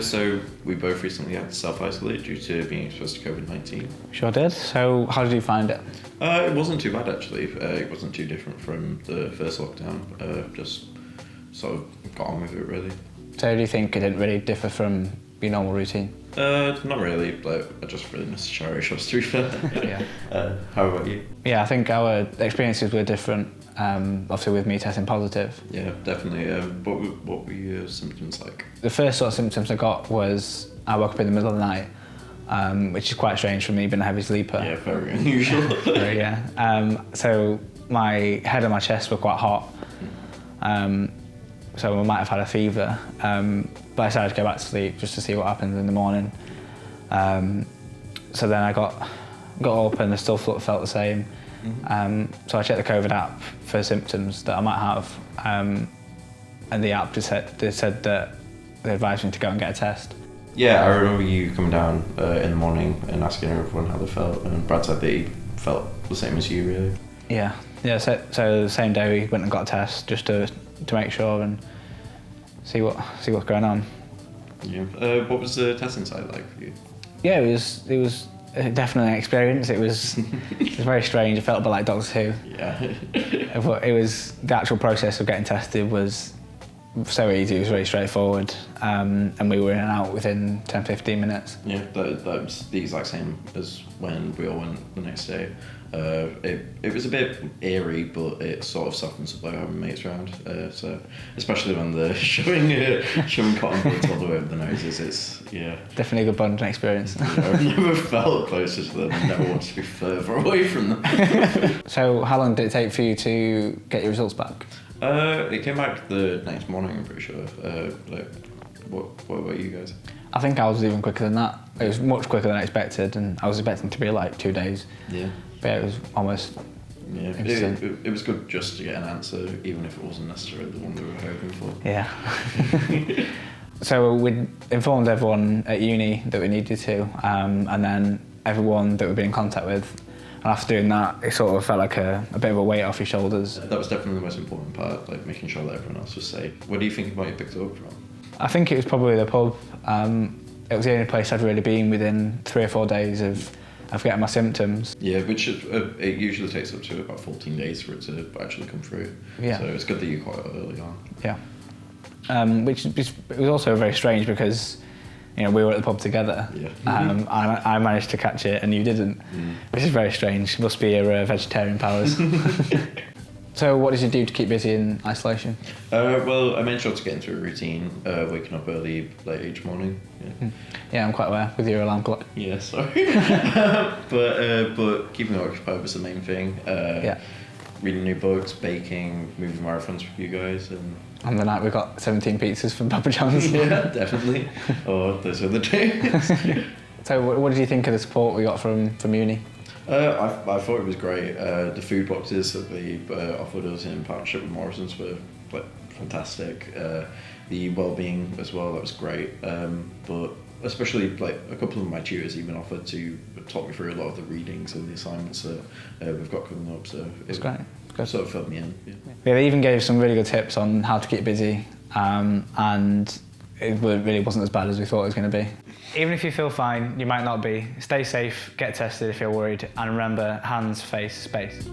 So we both recently had to self-isolate due to being exposed to COVID-19. Sure did. So how did you find it? It wasn't too bad actually. It wasn't too different from the first lockdown. Just sort of got on with it really. So do you think it didn't really differ from your normal routine? Not really, but I just really missed charity shops to be fair. Yeah. How about you? Yeah, I think our experiences were different. Obviously with me testing positive. Yeah, definitely. What were your symptoms like? The first sort of symptoms I got was I woke up in the middle of the night, which is quite strange for me being a heavy sleeper. Yeah, very unusual. Yeah. So my head and my chest were quite hot. So I might have had a fever. But I decided to go back to sleep just to see what happens in the morning. So then I got up and I still felt the same. So I checked the COVID app for symptoms that I might have, and the app just said that they advised me to go and get a test. Yeah, I remember you coming down in the morning and asking everyone how they felt, and Brad said that he felt the same as you, really. Yeah. So the same day we went and got a test just to make sure and see what's going on. Yeah. What was the testing site like for you? Yeah, it was definitely an experience. It was very strange. It felt a bit like Doctor Who. Yeah. But it was the actual process of getting tested was so easy. It was really straightforward, and we were in and out within 10-15 minutes. Yeah, that was the exact same as when we all went the next day. It was a bit eerie, but it sort of softens up by having mates around. So especially when they're shoving cotton buds all the way up the noses, it's Definitely a good bonding experience. I've never felt closer to them. I never wanted to be further away from them. So how long did it take for you to get your results back? It came back the next morning, I'm pretty sure. What about you guys? I think I was even quicker than that. It was much quicker than I expected, and I was expecting it to be like 2 days. Yeah. But yeah, it was almost. Yeah, it was good just to get an answer, even if it wasn't necessarily the one we were hoping for. Yeah. So we informed everyone at uni that we needed to, and then everyone that we've been in contact with. And after doing that, it sort of felt like a bit of a weight off your shoulders. That was definitely the most important part, like making sure that everyone else was safe. Where do you think you might have picked it up from? I think it was probably the pub. It was the only place I'd really been within 3 or 4 days of getting my symptoms. Yeah, which it usually takes up to about 14 days for it to actually come through. Yeah. So it's good that you caught it early on. Yeah. Which it was also very strange because, we were at the pub together. Yeah. I managed to catch it and you didn't, which is very strange. Must be your vegetarian powers. So what did you do to keep busy in isolation? Well, I made sure to get into a routine, waking up early, late each morning. Yeah, I'm quite aware with your alarm clock. Yeah, sorry. but keeping occupied was the main thing. Reading new books, baking, moving marathons with you guys, and on the night we got 17 pizzas from Papa John's. Yeah, definitely. Oh, those are the days. So what did you think of the support we got from uni? I thought it was great. The food boxes that they offered us in partnership with Morrison's were fantastic. The well-being as well, that was great. But especially a couple of my tutors even offered to talk me through a lot of the readings and the assignments that we've got coming up. So it's great. It sort of filled me in. Yeah, they even gave some really good tips on how to keep busy, and it really wasn't as bad as we thought it was going to be. Even if you feel fine, you might not be. Stay safe, get tested if you're worried, and remember, hands, face, space.